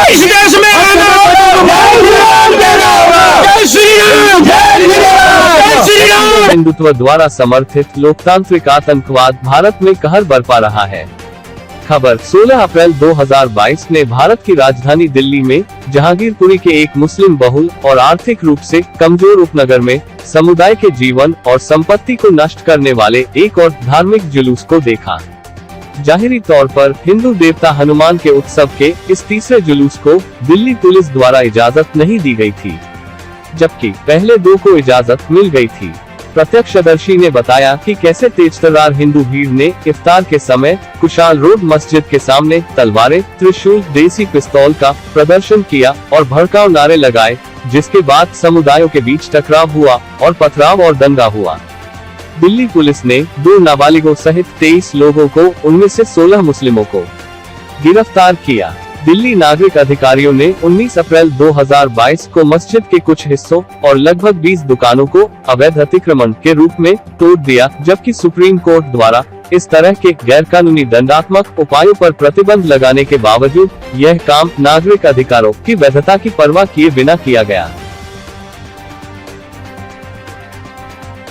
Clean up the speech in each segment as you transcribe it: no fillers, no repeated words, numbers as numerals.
इस देश में आना होगा। जय श्री राम, जय श्री राम, जय श्री राम। हिंदुत्व द्वारा समर्थित लोकतांत्रिक आतंकवाद भारत में कहर बरपा रहा है। खबर 16 अप्रैल 2022 ने भारत की राजधानी दिल्ली में जहांगीरपुरी के एक मुस्लिम बहुल और आर्थिक रूप से कमजोर उपनगर में समुदाय के जीवन और संपत्ति को नष्ट करने वाले एक और धार्मिक जुलूस को देखा। जाहिरी तौर पर हिंदू देवता हनुमान के उत्सव के इस तीसरे जुलूस को दिल्ली पुलिस द्वारा इजाजत नहीं दी गई थी, जबकि पहले दो को इजाजत मिल गई थी। प्रत्यक्षदर्शी ने बताया कि कैसे तेजतर्रार हिंदू भीड़ ने इफ्तार के समय कुशाल रोड मस्जिद के सामने तलवारें, त्रिशूल, देसी पिस्तौल का प्रदर्शन किया और भड़काऊ नारे लगाए, जिसके बाद समुदायों के बीच टकराव हुआ और पथराव और दंगा हुआ। दिल्ली पुलिस ने 2 नाबालिगों सहित 23 लोगों को, उनमें से 16 मुस्लिमों को गिरफ्तार किया। दिल्ली नागरिक अधिकारियों ने 19 अप्रैल 2022 को मस्जिद के कुछ हिस्सों और लगभग 20 दुकानों को अवैध अतिक्रमण के रूप में तोड़ दिया, जबकि सुप्रीम कोर्ट द्वारा इस तरह के गैरकानूनी दंडात्मक उपायों पर प्रतिबंध लगाने के बावजूद यह काम नागरिक अधिकारों की वैधता की परवाह किए बिना किया गया।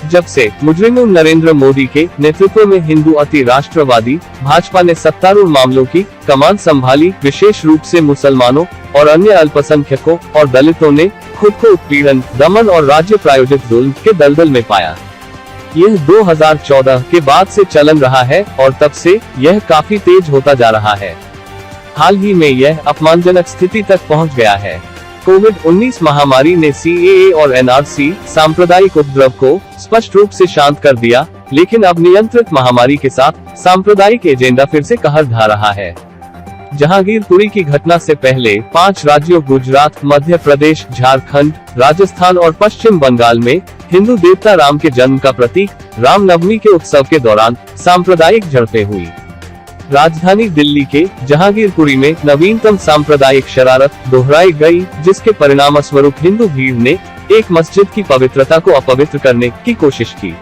जब से मुजरिम नरेंद्र मोदी के नेतृत्व में हिंदू अति राष्ट्रवादी भाजपा ने सत्तारूढ़ मामलों की कमान संभाली, विशेष रूप से मुसलमानों और अन्य अल्पसंख्यकों और दलितों ने खुद को उत्पीड़न, दमन और राज्य प्रायोजित जुल्म के दलदल में पाया। यह 2014 के बाद से चलन रहा है और तब से यह काफी तेज होता जा रहा है। हाल ही में यह अपमानजनक स्थिति तक पहुंच गया है। कोविड-19 महामारी ने CAA और NRC सांप्रदायिक उपद्रव को स्पष्ट रूप से शांत कर दिया, लेकिन अब नियंत्रित महामारी के साथ सांप्रदायिक एजेंडा फिर से कहर ढा रहा है। जहांगीरपुरी की घटना से पहले 5 राज्यों गुजरात, मध्य प्रदेश, झारखंड, राजस्थान और पश्चिम बंगाल में हिंदू देवता राम के जन्म का प्रतीक रामनवमी के उत्सव के दौरान सांप्रदायिक झड़पें हुई। राजधानी दिल्ली के जहांगीरपुरी में नवीनतम सांप्रदायिक शरारत दोहराई गई, जिसके परिणाम स्वरूप हिंदू भीड़ ने एक मस्जिद की पवित्रता को अपवित्र करने की कोशिश की।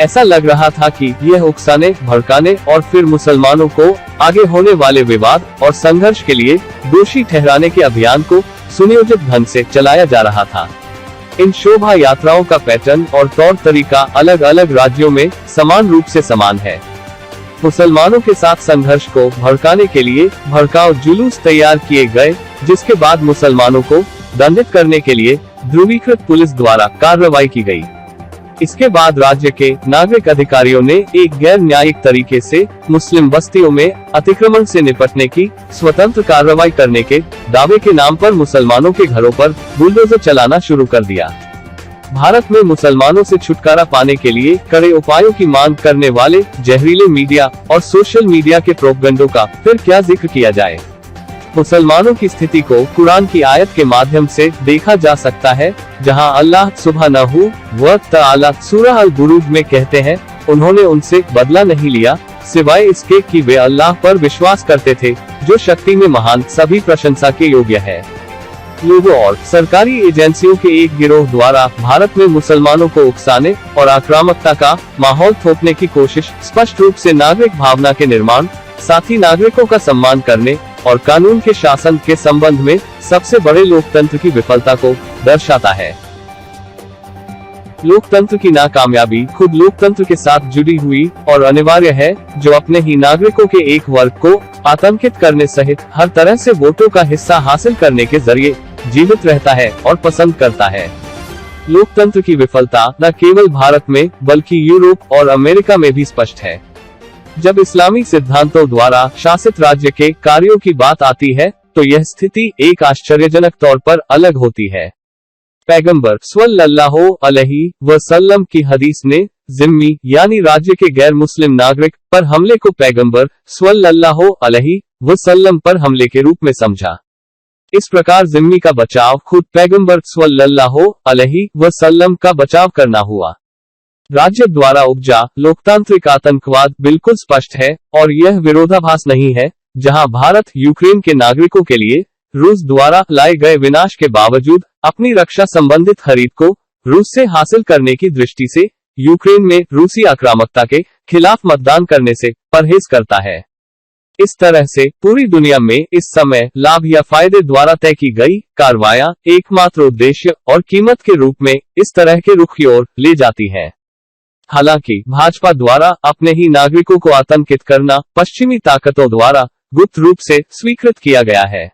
ऐसा लग रहा था कि यह उकसाने, भड़काने और फिर मुसलमानों को आगे होने वाले विवाद और संघर्ष के लिए दोषी ठहराने के अभियान को सुनियोजित ढंग से चलाया जा रहा था। इन शोभा यात्राओं का पैटर्न और तौर तरीका अलग अलग राज्यों में समान रूप से समान है। मुसलमानों के साथ संघर्ष को भड़काने के लिए भड़काऊ जुलूस तैयार किए गए, जिसके बाद मुसलमानों को दंडित करने के लिए ध्रुवीकृत पुलिस द्वारा कार्रवाई की गई। इसके बाद राज्य के नागरिक अधिकारियों ने एक गैर न्यायिक तरीके से मुस्लिम बस्तियों में अतिक्रमण से निपटने की स्वतंत्र कार्रवाई करने के दावे के नाम पर मुसलमानों के घरों पर बुलडोजर चलाना शुरू कर दिया। भारत में मुसलमानों से छुटकारा पाने के लिए कड़े उपायों की मांग करने वाले जहरीले मीडिया और सोशल मीडिया के प्रोपगंडों का फिर क्या जिक्र किया जाए। मुसलमानों की स्थिति को कुरान की आयत के माध्यम से देखा जा सकता है, जहां अल्लाह सुब्हानहू व तआला सूरह अल-बुरूज में कहते हैं, उन्होंने उनसे बदला नहीं लिया सिवाय इसके कि वे अल्लाह पर विश्वास करते थे, जो शक्ति में महान, सभी प्रशंसा के योग्य है। लोगों और सरकारी एजेंसियों के एक गिरोह द्वारा भारत में मुसलमानों को उकसाने और आक्रामकता का माहौल थोपने की कोशिश स्पष्ट रूप से नागरिक भावना के निर्माण, साथ ही नागरिकों का सम्मान करने और कानून के शासन के संबंध में सबसे बड़े लोकतंत्र की विफलता को दर्शाता है। लोकतंत्र की नाकामयाबी खुद लोकतंत्र के साथ जुड़ी हुई और अनिवार्य है, जो अपने ही नागरिकों के एक वर्ग को आतंकित करने सहित हर तरह से वोटों का हिस्सा हासिल करने के जरिए जीवित रहता है और पसंद करता है। लोकतंत्र की विफलता न केवल भारत में बल्कि यूरोप और अमेरिका में भी स्पष्ट है। जब इस्लामी सिद्धांतों द्वारा शासित राज्य के कार्यों की बात आती है, तो यह स्थिति एक आश्चर्यजनक तौर पर अलग होती है। पैगंबर सल्लल्लाहु अलैहि वसल्लम की हदीस ने जिम्मी यानी राज्य के गैर मुस्लिम नागरिक पर हमले को पैगंबर सल्लल्लाहु अलैहि वसल्लम पर हमले के रूप में समझा। इस प्रकार जिम्मी का बचाव खुद पैगंबर सल्लल्लाहु अलैहि वसल्लम का बचाव करना हुआ। राज्य द्वारा उपजा लोकतांत्रिक आतंकवाद बिल्कुल स्पष्ट है और यह विरोधाभास नहीं है, जहां भारत यूक्रेन के नागरिकों के लिए रूस द्वारा लाए गए विनाश के बावजूद अपनी रक्षा संबंधित खरीद को रूस से हासिल करने की दृष्टि से यूक्रेन में रूसी आक्रामकता के खिलाफ मतदान करने से परहेज करता है। इस तरह से पूरी दुनिया में इस समय लाभ या फायदे द्वारा तय की गई कार्रवाइयां एकमात्र उद्देश्य और कीमत के रूप में इस तरह के रुख की ओर ले जाती हैं। हालांकि भाजपा द्वारा अपने ही नागरिकों को आतंकित करना पश्चिमी ताकतों द्वारा गुप्त रूप से स्वीकृत किया गया है।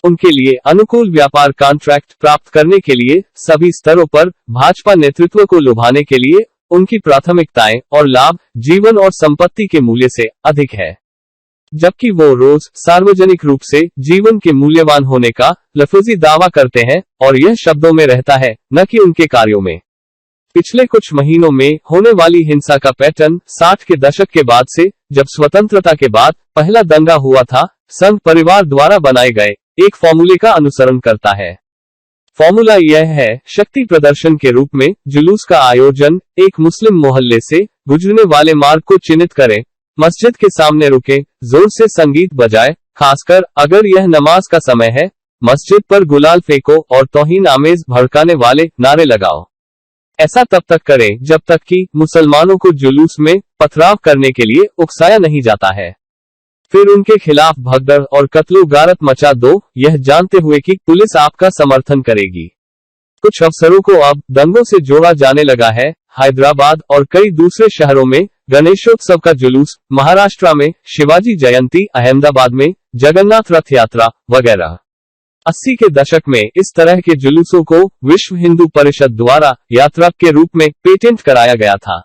उनके लिए अनुकूल व्यापार कॉन्ट्रैक्ट प्राप्त करने के लिए सभी स्तरों पर भाजपा नेतृत्व को लुभाने के लिए उनकी प्राथमिकताएं और लाभ जीवन और संपत्ति के मूल्य से अधिक है, जबकि वो रोज सार्वजनिक रूप से जीवन के मूल्यवान होने का लफ्जी दावा करते हैं और यह शब्दों में रहता है न कि उनके कार्यों में। पिछले कुछ महीनों में होने वाली हिंसा का पैटर्न 60 के दशक के बाद से, जब स्वतंत्रता के बाद पहला दंगा हुआ था, संघ परिवार द्वारा बनाए गए एक फॉर्मूले का अनुसरण करता है। फॉर्मूला यह है, शक्ति प्रदर्शन के रूप में जुलूस का आयोजन, एक मुस्लिम मोहल्ले से गुजरने वाले मार्ग को चिन्हित करें, मस्जिद के सामने रुके, जोर से संगीत बजाए, खासकर अगर यह नमाज का समय है, मस्जिद पर गुलाल फेंको और तौहीन आमेज भड़काने वाले नारे लगाओ। ऐसा तब तक करें जब तक कि मुसलमानों को जुलूस में पथराव करने के लिए उकसाया नहीं जाता है। फिर उनके खिलाफ भगदड़ और कत्लो गारत मचा दो, यह जानते हुए कि पुलिस आपका समर्थन करेगी। कुछ अफसरों को अब दंगों से जोड़ा जाने लगा है। हैदराबाद और कई दूसरे शहरों में गणेशोत्सव का जुलूस, महाराष्ट्र में शिवाजी जयंती, अहमदाबाद में जगन्नाथ रथ यात्रा वगैरह। 80 के दशक में इस तरह के जुलूसों को विश्व हिंदू परिषद द्वारा यात्रा के रूप में पेटेंट कराया गया था।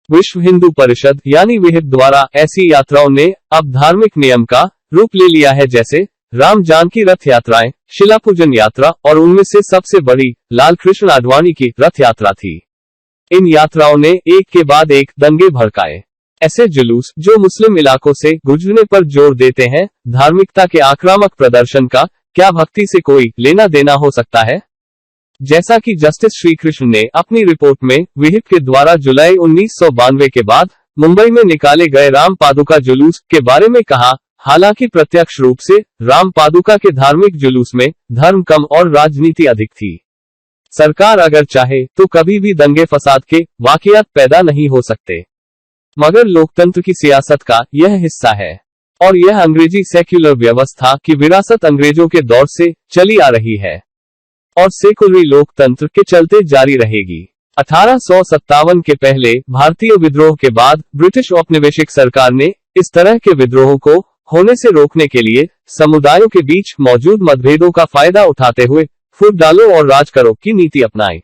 विश्व हिंदू परिषद यानी विहिप द्वारा ऐसी यात्राओं ने अब धार्मिक नियम का रूप ले लिया है, जैसे राम जानकी रथ यात्राएं, शिलापूजन यात्रा और उनमें से सबसे बड़ी लाल कृष्ण आडवाणी की रथ यात्रा थी। इन यात्राओं ने एक के बाद एक दंगे भड़काए। ऐसे जुलूस जो मुस्लिम इलाकों से गुजरने पर जोर देते हैं, धार्मिकता के आक्रामक प्रदर्शन का क्या भक्ति से कोई लेना देना हो सकता है? जैसा कि जस्टिस श्री कृष्ण ने अपनी रिपोर्ट में विहिप के द्वारा जुलाई 1992 के बाद मुंबई में निकाले गए राम पादुका जुलूस के बारे में कहा, हालांकि प्रत्यक्ष रूप से राम पादुका के धार्मिक जुलूस में धर्म कम और राजनीति अधिक थी। सरकार अगर चाहे तो कभी भी दंगे फसाद के वाकयात पैदा नहीं हो सकते, मगर लोकतंत्र की सियासत का यह हिस्सा है और यह अंग्रेजी सेक्युलर व्यवस्था की विरासत अंग्रेजों के दौर से चली आ रही है और सेकुलरी लोकतंत्र के चलते जारी रहेगी। 1857 के पहले भारतीय विद्रोह के बाद ब्रिटिश औपनिवेशिक सरकार ने इस तरह के विद्रोहों को होने से रोकने के लिए समुदायों के बीच मौजूद मतभेदों का फायदा उठाते हुए फूट डालो और राज करो की नीति अपनाई।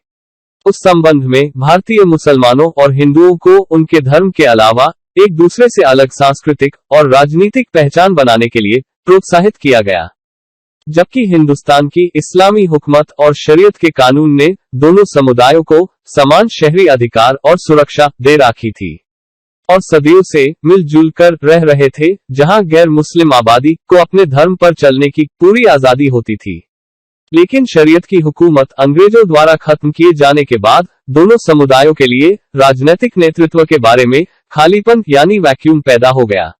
उस संबंध में भारतीय मुसलमानों और हिंदुओं को उनके धर्म के अलावा एक दूसरे से अलग सांस्कृतिक और राजनीतिक पहचान बनाने के लिए प्रोत्साहित किया गया, जबकि हिंदुस्तान की इस्लामी हुकूमत और शरीयत के कानून ने दोनों समुदायों को समान शहरी अधिकार और सुरक्षा दे रखी थी और सदियों से मिलजुल कर रह रहे थे, जहां गैर मुस्लिम आबादी को अपने धर्म पर चलने की पूरी आजादी होती थी। लेकिन शरीयत की हुकूमत अंग्रेजों द्वारा खत्म किए जाने के बाद दोनों समुदायों के लिए राजनीतिक नेतृत्व के बारे में खालीपन यानी वैक्यूम पैदा हो गया।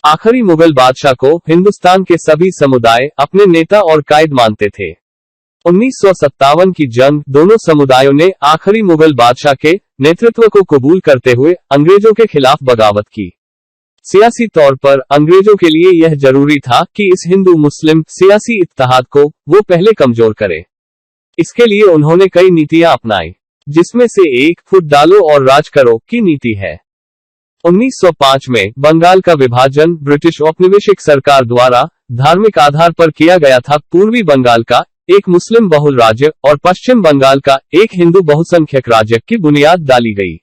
आखिरी मुगल बादशाह को हिंदुस्तान के सभी समुदाय अपने नेता और कायद मानते थे। 1957 की जंग दोनों समुदायों ने आखिरी मुगल बादशाह के नेतृत्व को कबूल करते हुए अंग्रेजों के खिलाफ बगावत की। सियासी तौर पर अंग्रेजों के लिए यह जरूरी था कि इस हिंदू मुस्लिम सियासी इत्तेहाद को वो पहले कमजोर करे। इसके लिए उन्होंने कई नीतियां अपनाई, जिसमें से एक फूट डालो और राज करो की नीति है। 1905 में बंगाल का विभाजन ब्रिटिश औपनिवेशिक सरकार द्वारा धार्मिक आधार पर किया गया था। पूर्वी बंगाल का एक मुस्लिम बहुल राज्य और पश्चिम बंगाल का एक हिंदू बहुसंख्यक राज्य की बुनियाद डाली गई।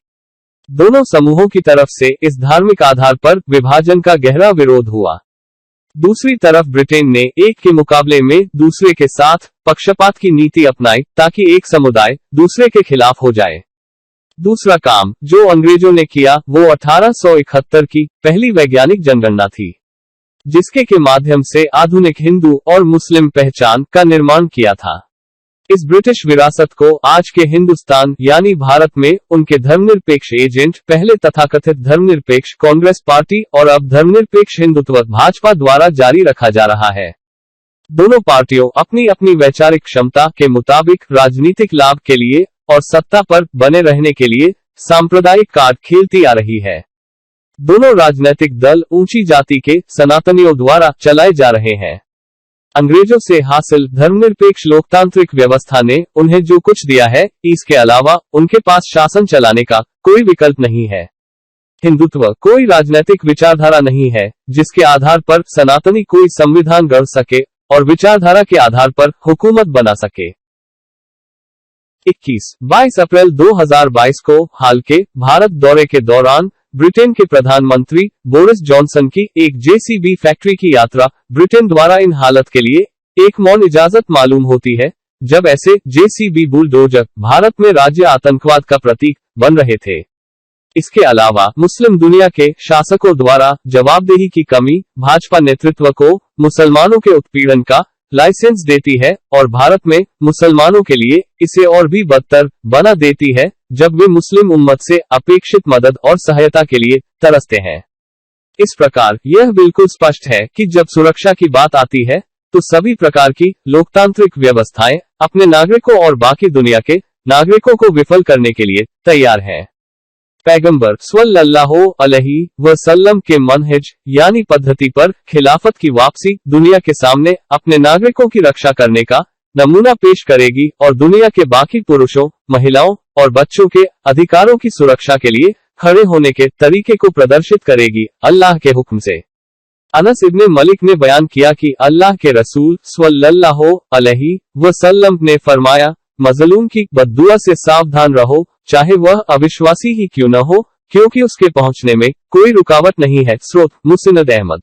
दोनों समूहों की तरफ से इस धार्मिक आधार पर विभाजन का गहरा विरोध हुआ। दूसरी तरफ ब्रिटेन ने एक के मुकाबले में दूसरे के साथ पक्षपात की नीति अपनाई ताकि एक समुदाय दूसरे के खिलाफ हो जाए। दूसरा काम जो अंग्रेजों ने किया वो 1871 की पहली वैज्ञानिक जनगणना थी, जिसके के माध्यम से आधुनिक हिंदू और मुस्लिम पहचान का निर्माण किया था। इस ब्रिटिश विरासत को आज के हिंदुस्तान यानी भारत में उनके धर्मनिरपेक्ष एजेंट, पहले तथाकथित धर्मनिरपेक्ष कांग्रेस पार्टी और अब धर्मनिरपेक्ष हिंदुत्व भाजपा द्वारा जारी रखा जा रहा है। दोनों पार्टियों अपनी अपनी वैचारिक क्षमता के मुताबिक राजनीतिक लाभ के लिए और सत्ता पर बने रहने के लिए सांप्रदायिक कार्ड खेलती आ रही है। दोनों राजनीतिक दल ऊंची जाति के सनातनियों द्वारा चलाए जा रहे हैं। अंग्रेजों से हासिल धर्मनिरपेक्ष लोकतांत्रिक व्यवस्था ने उन्हें जो कुछ दिया है, इसके अलावा उनके पास शासन चलाने का कोई विकल्प नहीं है। हिंदुत्व कोई राजनीतिक विचारधारा नहीं है जिसके आधार पर सनातनी कोई संविधान गढ़ सके और विचारधारा के आधार पर हुकूमत बना सके। 22 अप्रैल 2022 को हाल के भारत दौरे के दौरान ब्रिटेन के प्रधानमंत्री बोरिस जॉनसन की एक जेसीबी फैक्ट्री की यात्रा ब्रिटेन द्वारा इन हालत के लिए एक मौन इजाजत मालूम होती है, जब ऐसे जेसीबी बुलडोजर भारत में राज्य आतंकवाद का प्रतीक बन रहे थे। इसके अलावा मुस्लिम दुनिया के शासकों द्वारा जवाबदेही की कमी भाजपा नेतृत्व को मुसलमानों के उत्पीड़न का लाइसेंस देती है और भारत में मुसलमानों के लिए इसे और भी बदतर बना देती है, जब वे मुस्लिम उम्मत से अपेक्षित मदद और सहायता के लिए तरसते हैं। इस प्रकार यह बिल्कुल स्पष्ट है कि जब सुरक्षा की बात आती है तो सभी प्रकार की लोकतांत्रिक व्यवस्थाएं अपने नागरिकों और बाकी दुनिया के नागरिकों को विफल करने के लिए तैयार हैं। पैगंबर सल्लल्लाहु अलैहि वसल्लम के मनहज यानी पद्धति पर खिलाफत की वापसी दुनिया के सामने अपने नागरिकों की रक्षा करने का नमूना पेश करेगी और दुनिया के बाकी पुरुषों, महिलाओं और बच्चों के अधिकारों की सुरक्षा के लिए खड़े होने के तरीके को प्रदर्शित करेगी अल्लाह के हुक्म से। अनस इब्ने मलिक ने बयान किया कि अल्लाह के रसूल सल्लल्लाहु अलैहि वसल्लम ने फरमाया, मजलूम की बद्दुआ से सावधान रहो, चाहे वह अविश्वासी ही क्यों न हो, क्योंकि उसके पहुंचने में कोई रुकावट नहीं है। स्रोत मुस्नद अहमद।